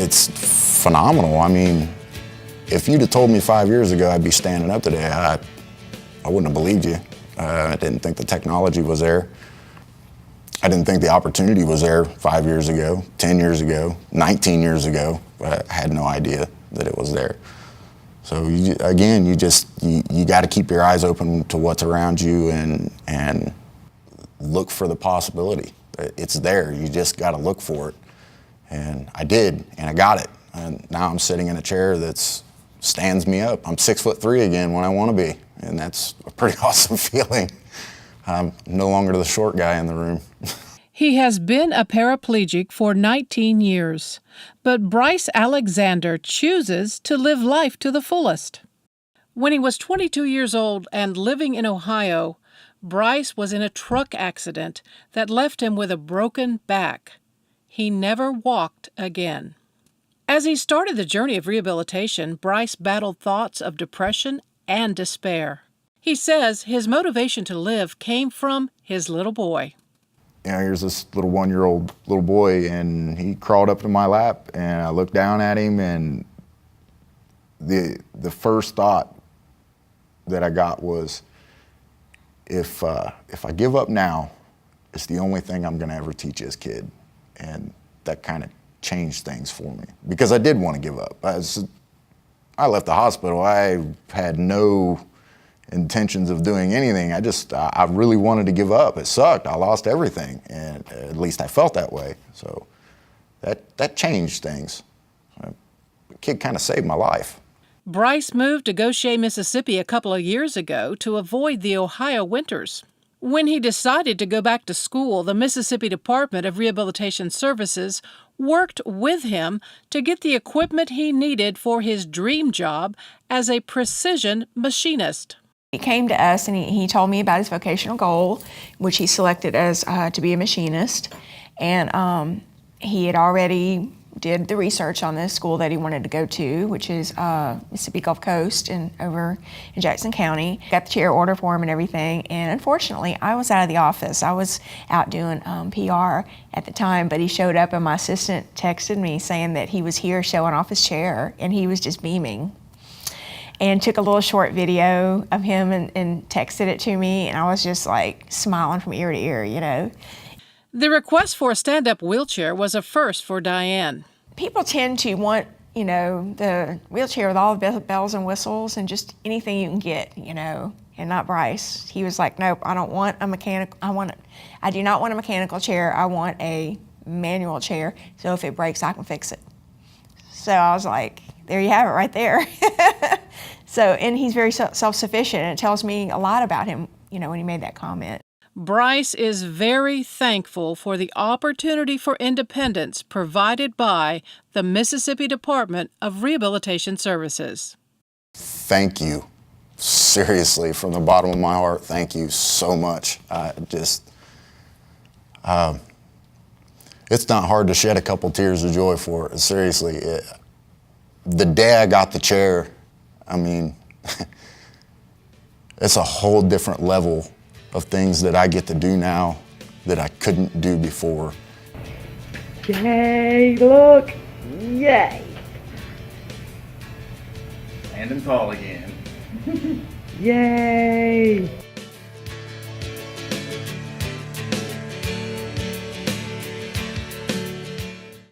It's phenomenal. I mean, if you'd have told me 5 years ago I'd be standing up today, I wouldn't have believed you. I didn't think the technology was there. I didn't think the opportunity was there 5 years ago, 10 years ago, 19 years ago. I had no idea that it was there. So you got to keep your eyes open to what's around you and look for the possibility. It's there, you just got to look for it. And I did, and I got it. And now I'm sitting in a chair that stands me up. I'm 6'3" again when I want to be, and that's a pretty awesome feeling. I'm no longer the short guy in the room. He has been a paraplegic for 19 years, but Bryce Alexander chooses to live life to the fullest. When he was 22 years old and living in Ohio, Bryce was in a truck accident that left him with a broken back. He never walked again. As he started the journey of rehabilitation, Bryce battled thoughts of depression and despair. He says his motivation to live came from his little boy. You know, here's this little 1-year-old little boy, and he crawled up to my lap, and I looked down at him, and the first thought that I got was, if I give up now, it's the only thing I'm gonna ever teach this kid. And that kind of changed things for me, because I did want to give up. I left the hospital. I had no intentions of doing anything. I really wanted to give up. It sucked. I lost everything, and at least I felt that way. So that changed things. The kid kind of saved my life. Bryce moved to Gautier, Mississippi a couple of years ago to avoid the Ohio winters. When he decided to go back to school, the Mississippi Department of Rehabilitation Services worked with him to get the equipment he needed for his dream job as a precision machinist. He came to us and he told me about his vocational goal, which he selected as to be a machinist. And he had already did the research on the school that he wanted to go to, which is Mississippi Gulf Coast and over in Jackson County. Got the chair order for him and everything, and unfortunately I was out of the office. I was out doing PR at the time, but he showed up and my assistant texted me saying that he was here showing off his chair, and he was just beaming. And took a little short video of him and texted it to me, and I was just like smiling from ear to ear, you know. The request for a stand-up wheelchair was a first for Diane. People tend to want, you know, the wheelchair with all the bells and whistles and just anything you can get, you know, and not Bryce. He was like, nope, I don't want a mechanical, I do not want a mechanical chair. I want a manual chair, so if it breaks, I can fix it. So I was like, there you have it right there. So, and he's very self-sufficient, and it tells me a lot about him, you know, when he made that comment. Bryce is very thankful for the opportunity for independence provided by the Mississippi Department of Rehabilitation Services. Thank you. Seriously, from the bottom of my heart, thank you so much. It's not hard to shed a couple tears of joy for it. Seriously, the day I got the chair, I mean, it's a whole different level of things that I get to do now that I couldn't do before. Yay, look, yay. Standing tall again. Yay.